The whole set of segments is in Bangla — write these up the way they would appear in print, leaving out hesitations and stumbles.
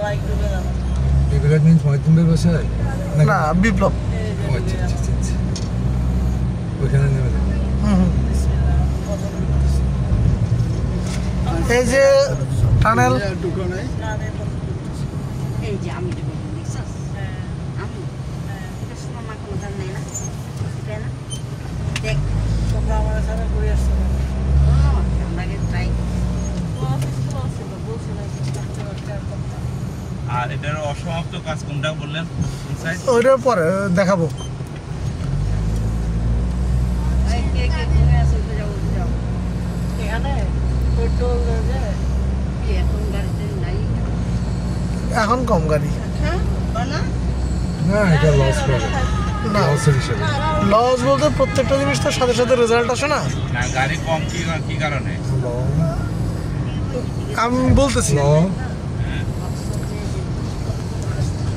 এগুলো মিন্স মহিতুম ব্যবসায় না বিপ্লব আচ্ছা আচ্ছা আচ্ছা ওখানে নেমে এই যে টানেল এই যে আমি দেবো দেখছস আমি এটা শোনা মা কোনো জান নাই না তাই না দেখ তোমরা আমার সাথে ঘুরে আসছো আমরা ট্রাই আর এটার অসমাপ্ত কাজ কোনটা বললেন ওইটার পরে দেখাবো এখানে পেট্রোল যে এখন গাড়িতে নাই এখন কম গাড়ি হ্যাঁ না না এটা লস করে না লসের হিসেবে লস বলতে প্রত্যেকটা জিনিস তো সাথে সাথে রেজাল্ট আসে না না গাড়ি কম কি কারণে আমি বলতেছি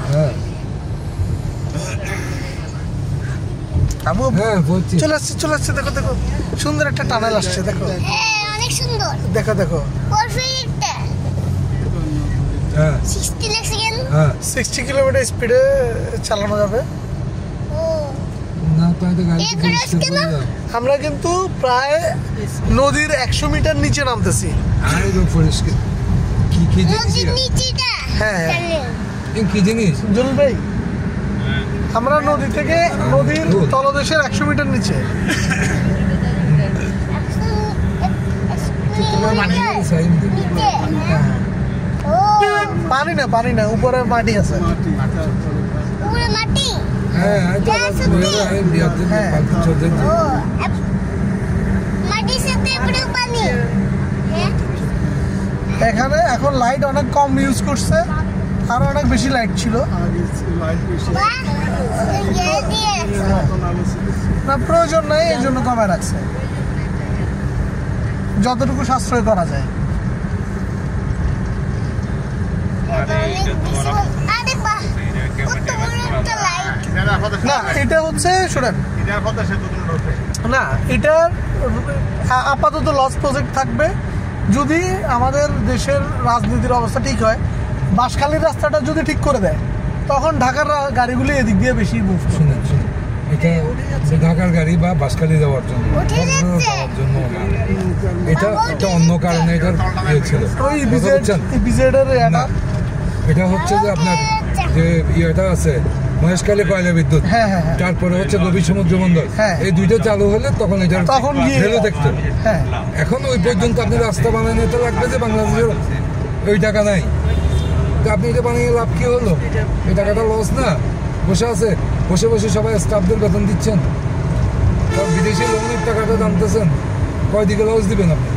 হ্যাঁ আবু হ্যাঁ বলছি চলে আসছে দেখো দেখো সুন্দর একটা টানেল আসছে দেখো অনেক সুন্দর দেখো দেখো পারফেক্ট হ্যাঁ 60 লাখ সেকেন্ড হ্যাঁ 60 কিলোমিটার স্পিডে চালানো যাবে ও না তো এটা গাড়ি এই ক্রাশ কেন? আমরা কিন্তু প্রায় নদীর 100 মিটার নিচে নামতেছি আর এটা পরিষ্কার কি জিনিস নদীর নিচেটা হ্যাঁ, হ্যাঁ। টানেল কি জিনিস জুল ভাই আমরা নদী থেকে নদীর তলদেশের 100 মিটার নিচে তোমার মানে সাইন নিচে হ্যাঁ। ও পানি না উপরে মাটি আছে পুরো মাটি হ্যাঁ এটা আমি বিয়াতে হ্যাঁ। পাঁচ চোদ্দ ও মাটির সাথে পুরো পানি হ্যাঁ এখানে এখন লাইট অনেক কম ইউজ করছে আরো অনেক বেশি লাইট ছিল বাহ এই দিয়ে না প্রয়োজন নাই এই জন্য কমে রাখছে যতটুকু সাশ্রয় করা যায় আরে বাহ কত বড় একটা লাইট না এটা হচ্ছে শুনেন না এটার আপাতত লস প্রজেক্ট থাকবে যদি আমাদের দেশের রাজনীতির অবস্থা ঠিক হয় বাঁশখালীর রাস্তাটা যদি ঠিক করে দেয় তখন ঢাকার গাড়িগুলি এদিক দিয়ে বেশি মুভ শুনেন শুনেন এটা ঢাকার গাড়ি বা বাসখালী যাওয়ার জন্য উঠে যাচ্ছে। যাওয়ার জন্য না। এটা একটা অন্য কারণে এটার ইয়ে ছিল ওই বুঝতে পারছেন? বিজেডের না এটা হচ্ছে যে আপনার যে ইয়েটা আছে মহেশখালী কয়লা বিদ্যুৎ হ্যাঁ, হ্যাঁ, হ্যাঁ। তারপরে হচ্ছে গভীর সমুদ্র বন্দর হ্যাঁ। এই দুইটা চালু হলে তখন এটার তখন গিয়ে ভ্যালু দেখতে হ্যাঁ এখন ওই পর্যন্ত আপনি রাস্তা বানানো তো লাগবে যে বাংলাদেশের ওই টাকা নাই তো আপনি এটা বানিয়ে লাভ কি হলো এই টাকাটা লস না বসে আছে বসে বসে সবাই স্টাফদের বেতন দিচ্ছেন সব বিদেশি লোনের টাকাটা জানতেছেন কয় দিকে লস দিবেন আপনি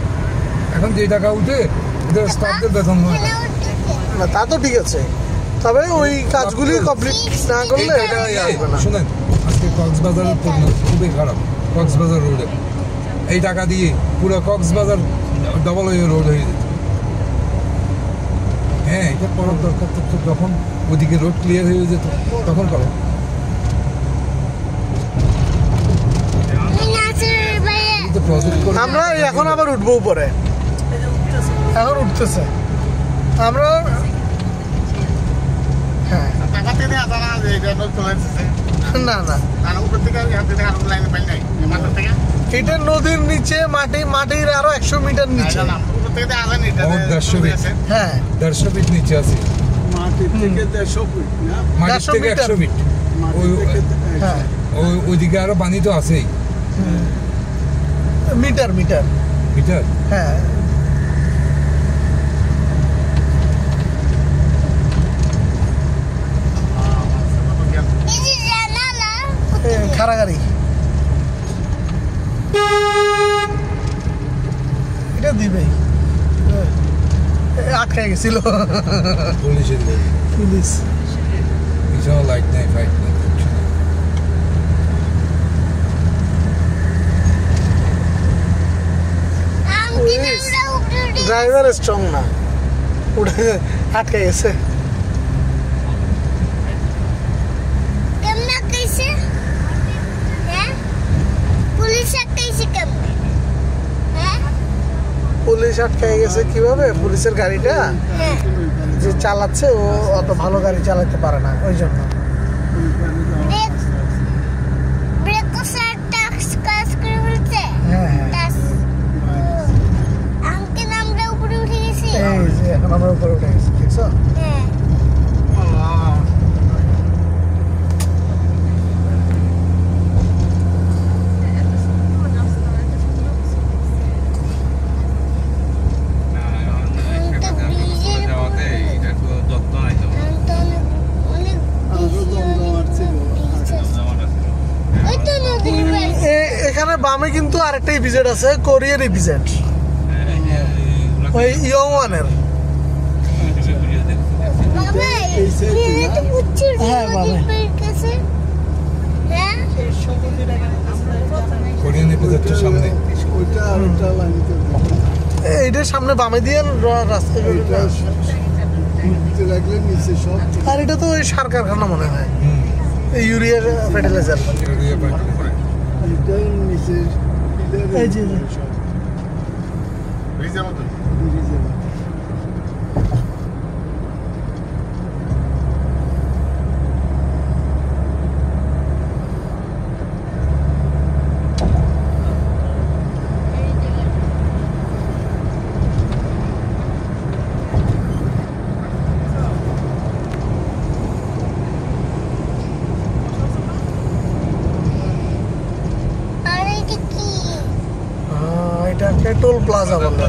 এখন যে টাকা উঠে এদের স্টাফদের বেতন হয় না। না তা তো ঠিক আছে তবে ওই কাজগুলি কমপ্লিট না করলে এটা আসবে না শুনেন আজকে কক্সবাজারের পরিণতি খুবই খারাপ কক্সবাজার রোডে এই টাকা দিয়ে পুরো কক্সবাজার ডবল হয়ে রোড হয়ে যেত হ্যাঁ এটা করার দরকার তো যখন ওদিকে রোড ক্লিয়ার হয়ে যেত তখন করো প্রজেক্ট করে আমরা এখন আবার উঠবো উপরে এখন উঠতেছে আমরা হ্যাঁ না না এটা নদীর নিচে মাটির আরো 100 মিটার নিচে আমার 150 ফিট হ্যাঁ 150 ফিট নিচে আছে মাটির থেকে 150 ফিট না মাটির 150 থেকে মিটার। 100 ফিট মাটির থেকে হ্যাঁ ওইদিকে আরো পানি তো আছেই মিটার মিটার হ্যাঁ এই যে জানালা খারা গাড়ি এটা দিবে আটকে গেছিল পুলিশের গাড়ি পুলিশ পিছনে লাইট নাই ফাইট নাই ড্রাইভার স্ট্রং না উঠে আটকে গেছে কেমনে কইছে হ্যাঁ পুলিশ আটকাইছে কেমনে হ্যাঁ পুলিশ আটকে গেছে কিভাবে পুলিশের গাড়িটা হ্যাঁ যে চালাচ্ছে ও অত ভালো গাড়ি চালাতে পারে না, ওই জন্য। ব্রেক কষার টাস্ক কাজ করে বলছে। হ্যাঁ হ্যাঁ, আঙ্কেল আমরা উপরে উঠে গেছি। এই যে এখন আমরা উপরে উঠে গেছি, দেখছো? হ্যাঁ এখানে বামে কিন্তু আরেকটা ইপিজেড আছে, কোরিয়ার ইপিজেড, ওই ইয়ং ওয়ানের। হ্যাঁ বামে কোরিয়ান এপিসোডটা সামনে, ওইটা আর ওটা লাইনতে এইটার সামনে বামে দিয়ে রাস্তা, ঘুরতে লাগলে নিচে সব আর এটা তো ওই সার কারখানা মনে হয়, ইউরিয়ার ফার্টিলাইজার। এটাই নিচে এই যে সব ভিজে মতো বেরিয়ে যাবে। এটা টোল প্লাজা বলে।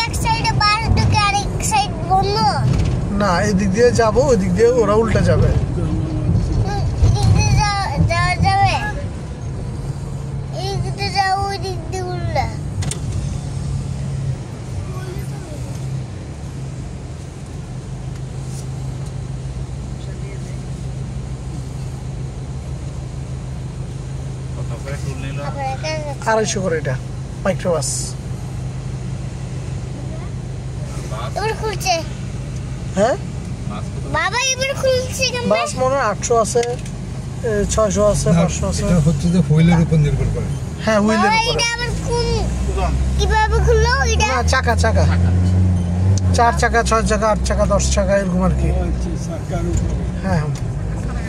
এক সাইডে বাস ঢুকে আরেক সাইড বন্ধ। না, এই দিক দিয়ে যাবো, ওই দিক দিয়ে ওরা উল্টে যাবে। এদিক দিয়ে যাওয়া যাবে, এদিক দিয়ে যাও, ওই দিক দিয়ে উল্টা। কত করে টুল নিল? 250 করে এটা মাইক্রোবাস। এবার খুলছে, হ্যাঁ বাবা এবার খুলছে। বাস মনে হয় 800 আছে, 600 আছে, 500 আছে। এটা হচ্ছে যে হুইলের উপর নির্ভর করে। হ্যাঁ, হুইলের বাবা উপরে। এটা আবার কোন কিভাবে খুললো এটা? না, চাকা 4 চাকা, 6 চাকা, 8 চাকা, 10 চাকা, এরকম আর কি। সাকার উপরে হ্যাঁ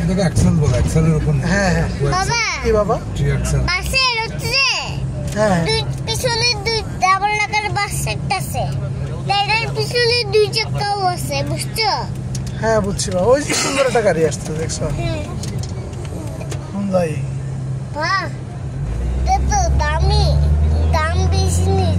এটাকে অ্যাক্সেল বলে, অ্যাক্সেলের উপর হ্যাঁ হ্যাঁ। বাবা কি বাবা? Three axle. বাসের হচ্ছে যে হ্যাঁ পিছনে দুই ডাবল লাগার বাস সেট আছে, এটার পিছনে 2 চাকাও আছে, বুঝছো? হ্যাঁ বুঝছি বাবা। ওই যে সুন্দর একটা গাড়ি আসছে, দেখছো? হুন্ডাই। বাহ, এটা তো দামি, দাম বেশি নি।